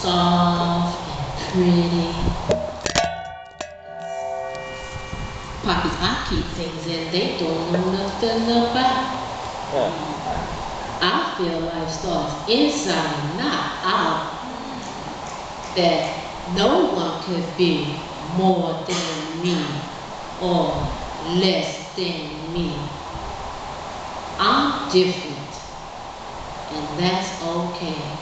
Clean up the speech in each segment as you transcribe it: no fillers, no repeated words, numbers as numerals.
soft and pretty. Pockets, I keep things in they don't know nothing about. I feel life starts inside, not out. That no one could be more than me or less than me. I'm different, and that's okay.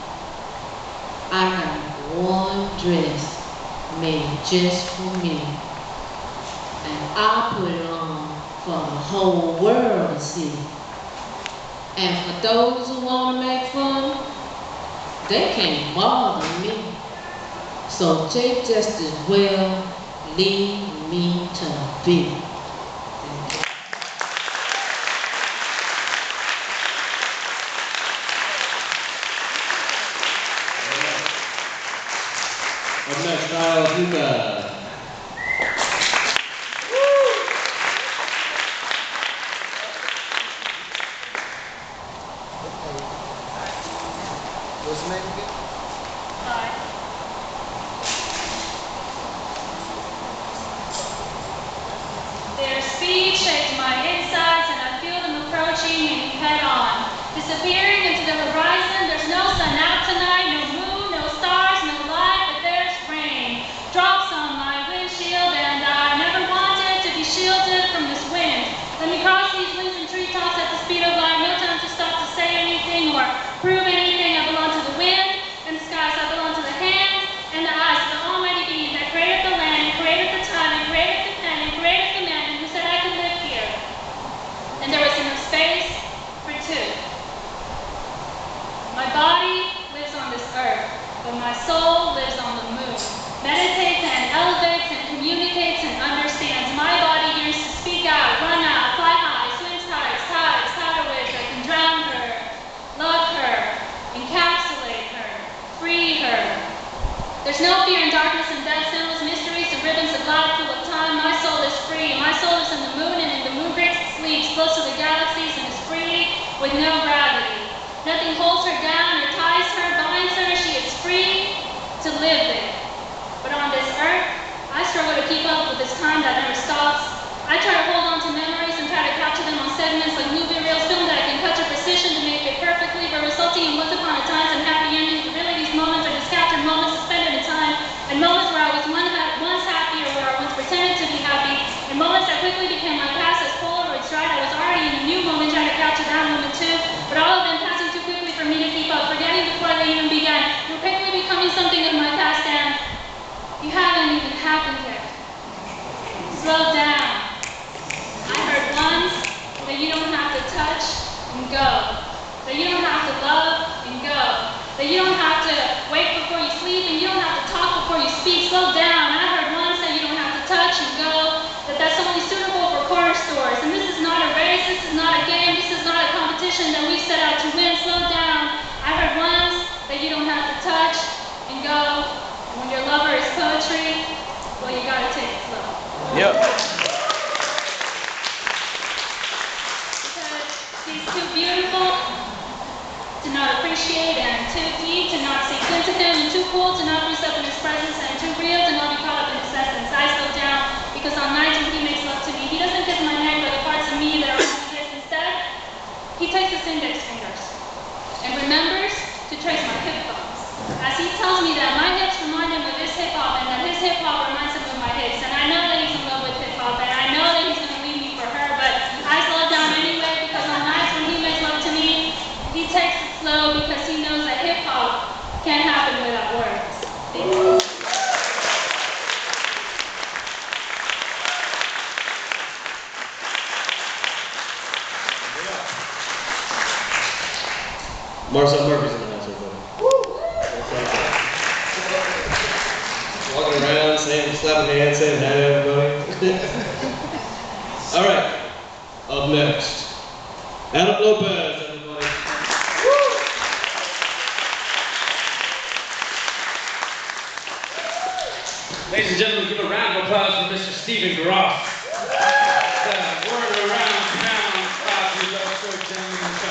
I got one dress made just for me, and I put it on for the whole world to see. And for those who want to make fun, they can't bother me. So they just as well leave me to be. Up next, Kyle Zuka. What's the name again? Hi. Their speed shakes my insides and I feel them approaching me head on. Disappearing into the horizon, there's no sun out tonight, no moon, no stars, no light, but there's rain. Drops on my windshield and I never wanted to be shielded from this wind. Let me cross these winds and treetops at the speed of light, no time to stop to say anything or prove anything. I belong to the wind and the skies, I belong to the hands and the eyes of the almighty being that created the land and created the time and created the pen and created the man and who said I could live here. And there was enough space for two. My body lives on this earth, but my soul lives on the moon. Meditates and elevates and communicates and understands. My body yearns to speak out, run out, fly high, swim tides, tidal waves. I can drown her, love her, encapsulate her, free her. There's no fear in darkness and death, symbols, mysteries, and ribbons of light full of time. My soul is free. My soul is in the moon, and in the moon breaks and sleeps, close to the galaxies, and is free with no gravity. Nothing holds her down or ties her, binds her. She is free to live there. But on this earth, I struggle to keep up with this time that never stops. I try to hold on to memories and try to capture them on segments like movie reels, film that I can cut to precision to make it perfectly, but resulting in once upon a time some happy endings. But really, these moments are just captured moments suspended in time, and moments where I was once happy or where I once pretended to be happy, and moments that quickly became my past as Polaroids, right? I was already in a new moment trying to capture that moment too, but all of them passing too quickly for me to keep up, forgetting before they even began. You're quickly becoming something of my past, and you haven't even happened yet. Slow down. I heard once that you don't have to touch and go, that you don't have to love and go, that you don't have to wake before you sleep and you don't have to talk before you speak. Slow down. I heard once that you don't have to touch and go, that that's only suitable for corner stores. And this is not a race, this is not a game, this is not a competition that we set out to win. Slow down. I heard once that you don't have to touch and go. When your lover is poetry, well, you gotta take it slow. Yep. Because he's too beautiful to not appreciate, and too deep to not sink into him, and too cool to not boost up in his presence, and too real to not be caught up in his essence. I slow down because on nights when he makes love to me, he doesn't kiss my neck or the parts of me that are on his wrist. Instead, he takes his index fingers and remembers to trace my hip bones. As he tells me that my hips remind him of his hip hop and that his hip hop reminds him of my hips. And I know that he's in love with hip hop and I know that he's going to leave me for her, but I slow down anyway because on nights when he makes love to me, he takes it slow because he knows that hip hop can't happen without words. Thank you. Marcel Murphy's in the house, everybody. Walking around, saying, slapping hands, saying hi to everybody. All right, up next, Adam Lopez, everybody. Ladies and gentlemen, give a round of applause for Mr. Stephen Groff. The word around town,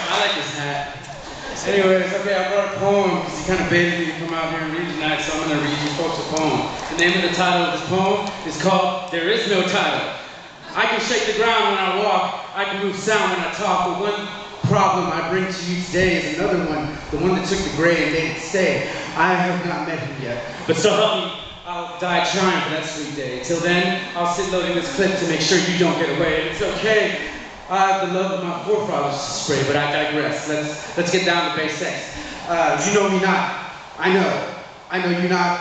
I like this hat. Anyways, okay, I brought a poem because he kind of baited me to come out here and read tonight, so I'm going to read you folks a poem. The name of the title of this poem is called There Is No Title. I can shake the ground when I walk, I can move sound when I talk, but one problem I bring to you today is another one, the one that took the gray and made it stay. I have not met him yet, but so help me, I'll die trying for that sweet day. Till then, I'll sit loading this clip to make sure you don't get away. And it's okay, I have the love of my forefathers to spray, but I digress. Let's get down to basics. You know me not. I know you not.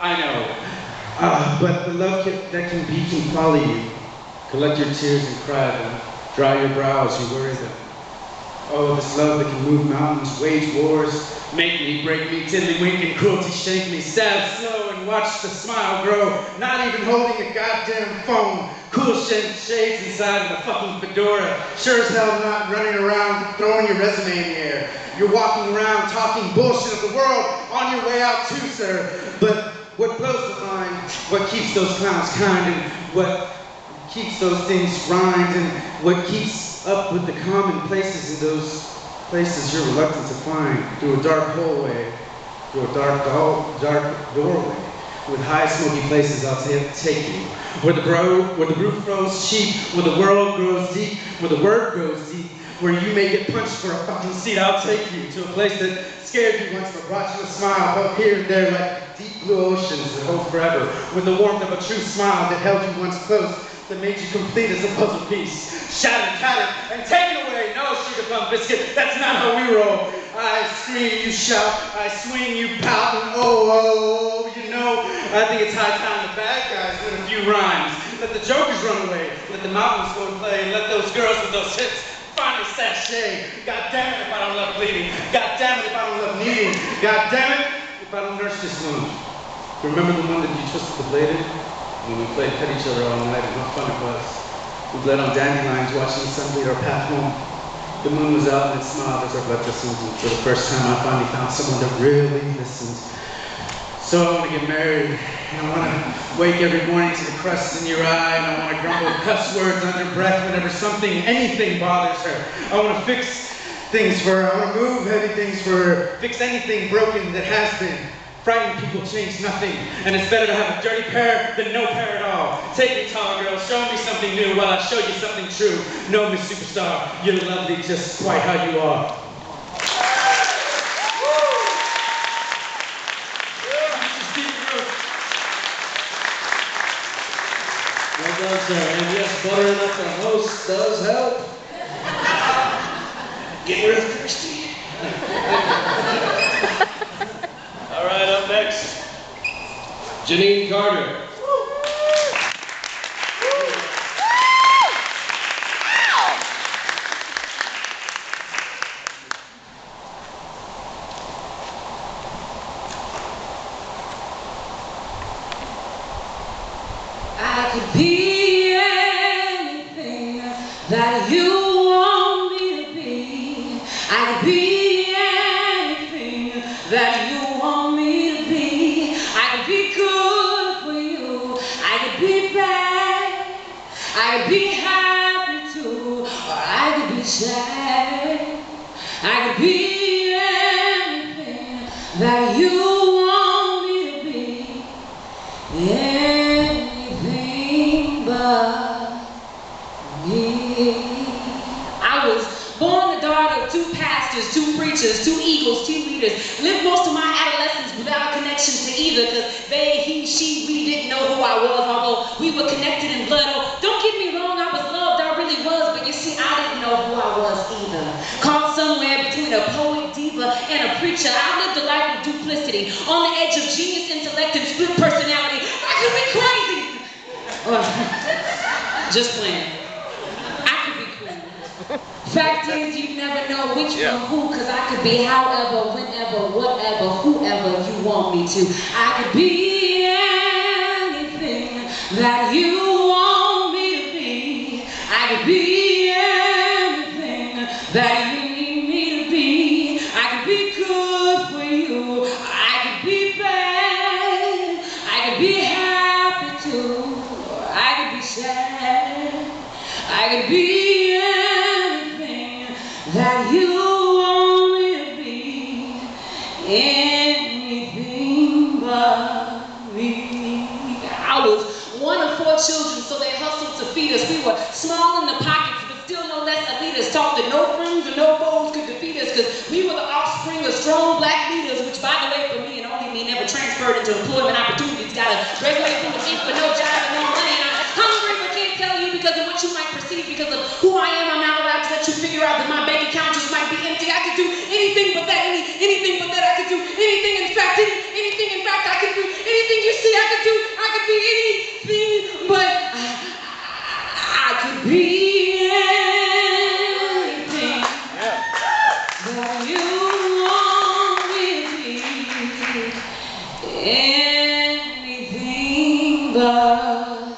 I know. But the love that can be can follow you. Collect your tears and cry them. Dry your brows, you worry them. Oh, this love that can move mountains, wage wars, make me, break me, tiddlywink and cruelty shake me, stab slow and watch the smile grow, not even holding a goddamn phone, cool shades inside of a fucking fedora, sure as hell not running around throwing your resume in the air. You're walking around talking bullshit of the world on your way out too, sir. But what blows the mind, what keeps those clowns kind, and what keeps those things rhymed, and what keeps up with the common places in those places you're reluctant to find, through a dark hallway, through a dark doorway, with high smoky places I'll take you, where the roof grows cheap, where the world grows deep, where the word grows deep, where you may get punched for a fucking seat. I'll take you to a place that scared you once but brought you a smile, both here and there like deep blue oceans that hold forever, with the warmth of a true smile that held you once close, that made you complete as a puzzle piece. Shattered, tattered, and taken away. No sugar plum biscuit, that's not how we roll. I scream, you shout, I swing, you pout, and oh, you know, I think it's high time the bad guys win a few rhymes. Let the jokers run away, let the mountains go and play, let those girls with those hips finally sashay. God damn it if I don't love bleeding. God damn it if I don't love needing. God damn it if I don't nurse this wound. Remember the one that you twisted the blade in? When we played cut each other all night and how fun it was. We bled on dandelions watching the sun bleed our path home. The moon was out and it smiled as our blood listened. And for the first time I finally found someone that really listened. So I want to get married, and I want to wake every morning to the crust in your eye, and I want to grumble cuss words under breath whenever anything bothers her. I want to fix things for her. I want to move heavy things for her. Fix anything broken that has been. Frightened people change nothing, and it's better to have a dirty pair than no pair at all. Take me, tall girl, show me something new while I show you something true. No, Miss Superstar, you're lovely just quite how you are. Well done, sir. And yes, buttering up the host does help. Get real thirsty. All right, up next, Janine Carter. I could be anything that you want me to be. I could be anything that you want me to be. I could be good for you. I could be bad. I could be happy too, or I could be sad. I could be anything that you want me to be. Anything but me. I was born the daughter of two pastors, two preachers, two eagles, two leaders. Lived most of my adolescence without a connection to either, because they, he, she, we didn't know who I was, although we were connected in blood. Oh, don't get me wrong, I was loved, I really was, but you see, I didn't know who I was either. Caught somewhere between a poet, diva, and a preacher. I lived a life of duplicity, on the edge of genius intellect and split personality. I could be crazy. Just playing. I could be cool. Fact is, you never know which one who, because I could be however, whenever, whatever, whoever you want me to. I could be anything that you want me to be. I could be anything that you need me to be. I could be good for you. I could be bad. I could be happy too. Or I could be sad. I could be anything that you want me to be. anything but me. I was one of 4 children, so they hustled to feed us. We were small in the pockets, but still no less elitist. Taught that no friends or no foes could defeat us, because we were the offspring of strong black leaders, which, by the way, for me and only me, never transferred into employment opportunities. Got a resume full of ink but no job and no money, and I'm hungry but can't tell you because of what you might perceive. Because of who I am, I'm not allowed to let you figure out that my bank account just might be empty. I could do anything but that, anything but that. I could do anything, in fact, anything, in fact, I could do anything you see. I could be anything, but I could be anything. But you want me to be anything but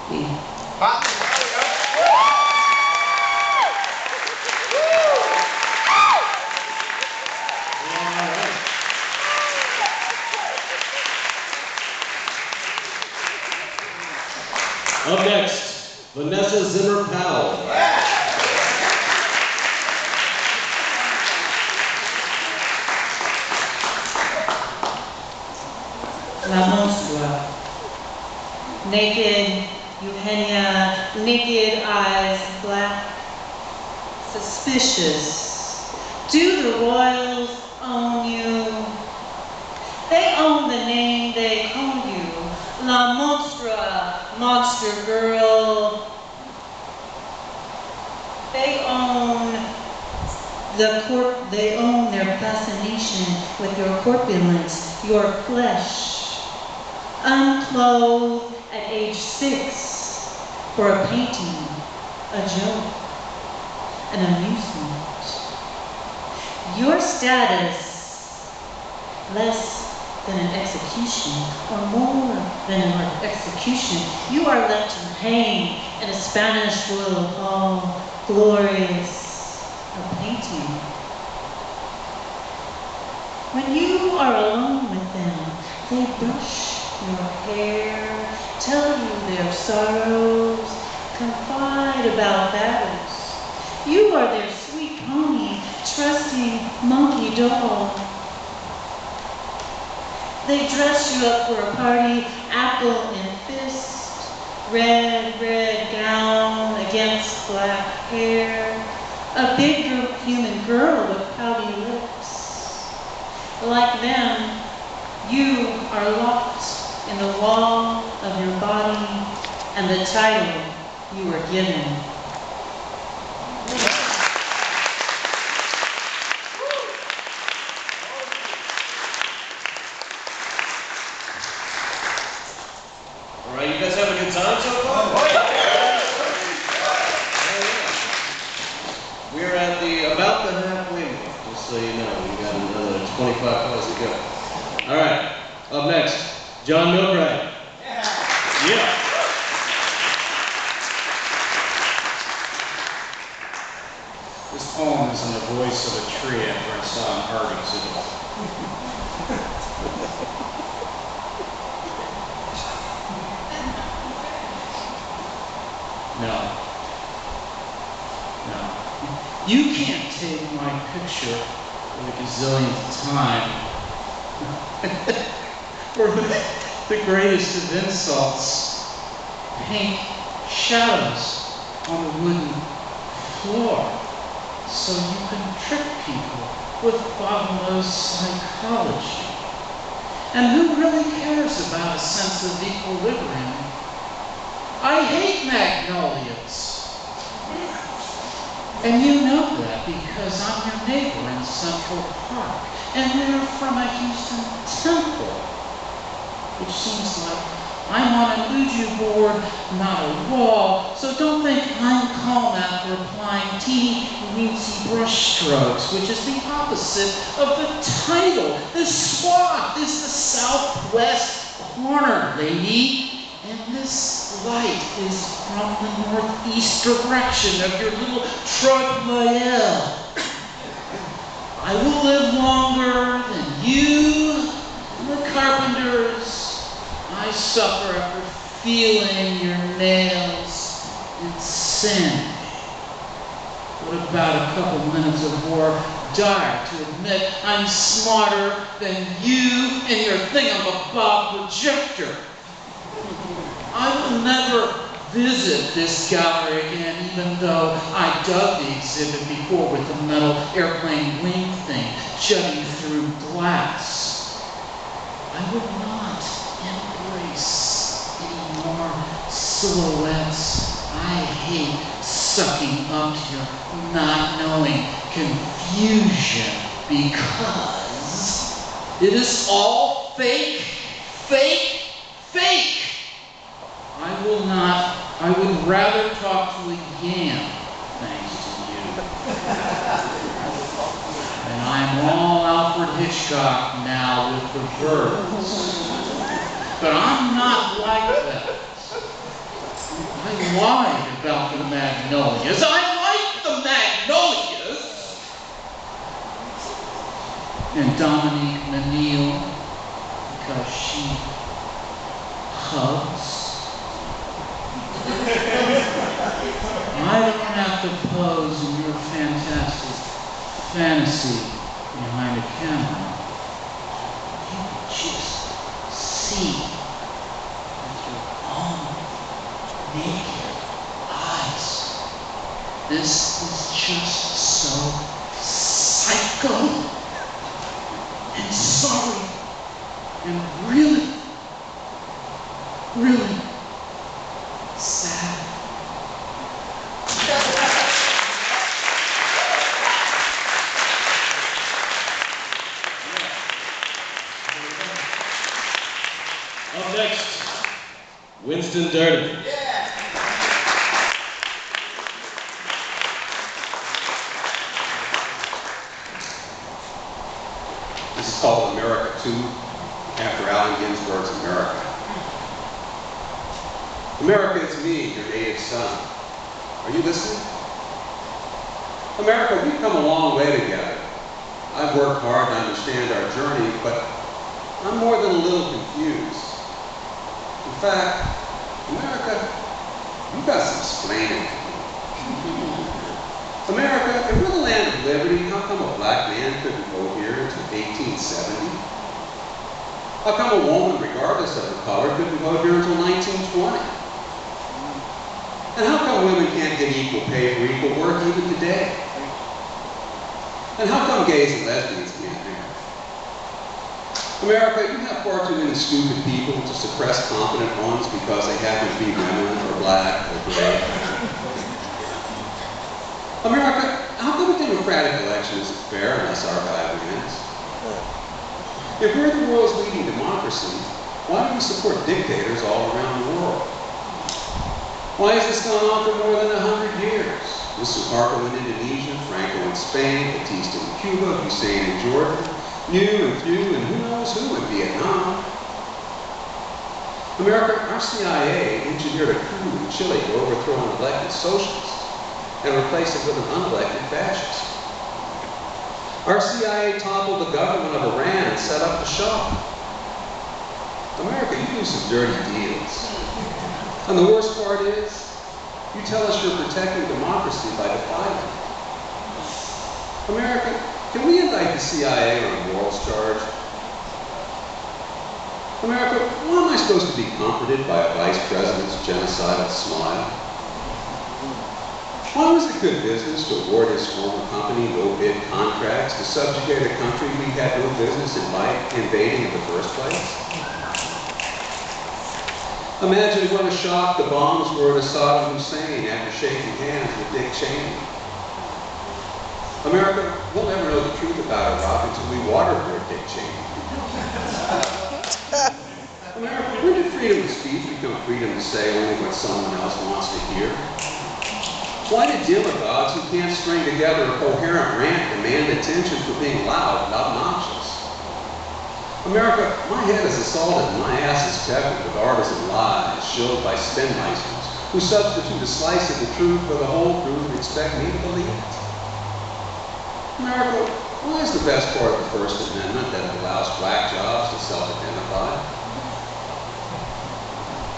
me. Up next, Vanessa Zimmer Powell. La Monstrua. Naked Eugenia, naked eyes, black, suspicious. Do the royals own you? They own the name they call you. La Monstra, monster girl. They own they own their fascination with your corpulence, your flesh. Unclothed at age 6 for a painting, a joke, an amusement. Your status, less than an execution, or more than an execution. You are left to hang in a Spanish world, all glorious, a painting. When you are alone with them, they brush your hair, tell you their sorrows, confide about battles. You are their sweet pony, trusting monkey doll. They dress you up for a party, apple in fist, red gown against black hair, a big human girl with pouty lips. Like them, you are locked in the wall of your body and the title you were given. All right, you guys having a good time so far? We're at about the halfway mark, just so you know. We got another 25 points to go. All right, up next, John Milgrave. Yeah. This poem is in the voice of a tree after I saw an art exhibit. No. You can't take my picture for the gazillionth time. For the greatest of insults, paint shadows on the wooden floor so you can trick people with bottomless psychology. And who really cares about a sense of equilibrium? I hate magnolias. And you know that because I'm your neighbor in Central Park. And we're from a Houston temple, which seems like I'm on a Ouija board, not a wall. So don't think I'm calm after applying teeny-weensy brush strokes, which is the opposite of the title. This swath is the southwest corner, lady. And this light is from the northeast direction of your little Troth-Mael. I will live longer than you and the carpenters. I suffer after feeling your nails and sin. What about a couple minutes of more dire to admit I'm smarter than you and your thingamabob projector. I will never visit this gallery again, even though I dug the exhibit before with the metal airplane wing thing jutting through glass. I would not embrace any more silhouettes. I hate sucking up to your not knowing confusion because it is all fake, fake, fake. I would rather talk to a yam, thanks to you. And I'm all Alfred Hitchcock now with the birds. But I'm not like that. I lied about the magnolias. I like the magnolias. And Dominique Menil, because she hugs. I don't have to pose in your fantastic fantasy behind a camera. You can just see with your own naked eyes. This is just so psycho and sorry and really, really sad. Up next, Winston Durden. This is called America 2, after Allen Ginsberg's America. America, it's me, your native son. Are you listening? America, we've come a long way together. I've worked hard to understand our journey, but I'm more than a little confused. In fact, America, you've got some explaining to do. America, if we're the land of liberty, how come a black man couldn't vote here until 1870? How come a woman, regardless of her color, couldn't vote here until 1920? And how come women can't get equal pay for equal work even today? And how come gays and lesbians can't marry? America, you have far too many stupid people to suppress competent ones because they happen to be women or black or gray. America, how come a democratic election isn't fair unless our guy wins? If we're the world's leading democracy, why do we support dictators all around the world? Why has this gone on for more than 100 years? With Suharto in Indonesia, Franco in Spain, Batista in Cuba, Hussein in Jordan, New and Few, and who knows who in Vietnam. America, our CIA engineered a coup in Chile to overthrow an elected socialist and replace it with an unelected fascist. Our CIA toppled the government of Iran and set up the Shah. America, you do some dirty deals. And the worst part is, you tell us you're protecting democracy by defying it. America, can we indict the CIA on a morals charge? America, why am I supposed to be comforted by a vice president's genocidal smile? Why was it good business to award his former company no-bid contracts to subjugate a country we had no business invading in the first place? Imagine what a shock the bombs were to Saddam Hussein after shaking hands with Dick Cheney. America, we'll never know the truth about Iraq until we waterboard Dick Cheney. America, when did freedom of speech become freedom to say only what someone else wants to hear? Why did demagogues who can't string together a coherent rant demand attention for being loud and obnoxious? America, my head is assaulted and my ass is peppered with artisan lies shilled by spinmeisters who substitute a slice of the truth for the whole truth and expect me to believe it. America, why is the best part of the First Amendment that it allows black jobs to self-identify?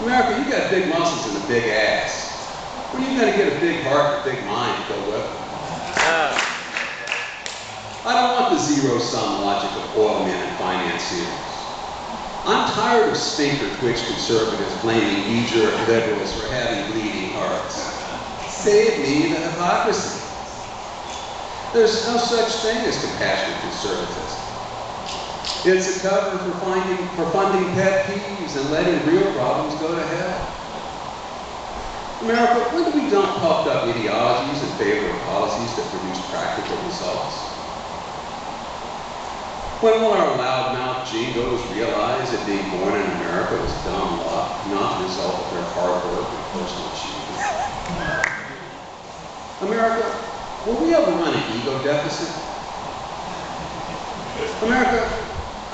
America, you got big muscles and a big ass. When are you going to get a big heart and a big mind to go with it? I don't want the zero-sum logic of oilmen and financiers. I'm tired of sphincter-twitch conservatives blaming knee-jerk liberals for having bleeding hearts. Save me the hypocrisy. There's no such thing as compassionate conservatism. It's a cover for funding pet peeves and letting real problems go to hell. America, when do we dump puffed up ideologies in favor of policies that produce practical results? When will our loudmouth jingos realize that being born in America was dumb luck, not the result of their hard work and personal achievement? America, will we ever run an ego deficit? America,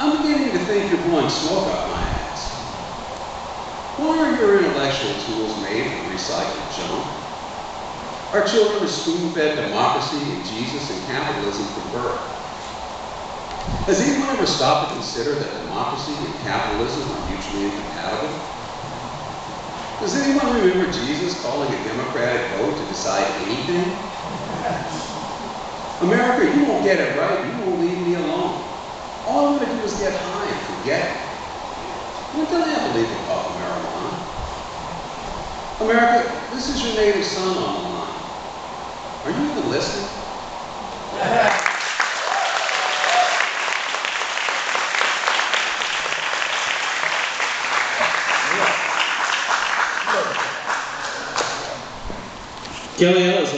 I'm beginning to think you're blowing smoke up my ass. Why are your intellectual tools made from recycled junk? Our children are spoon-fed democracy and Jesus and capitalism from birth. Has anyone ever stopped to consider that democracy and capitalism are mutually incompatible? Does anyone remember Jesus calling a Democratic vote to decide anything? America, you won't get it right, you won't leave me alone. All I'm going to do is get high and forget it. When did I ever leave a puff of marijuana? America, this is your native son on the line. Are you even listening? Kelly Ellis.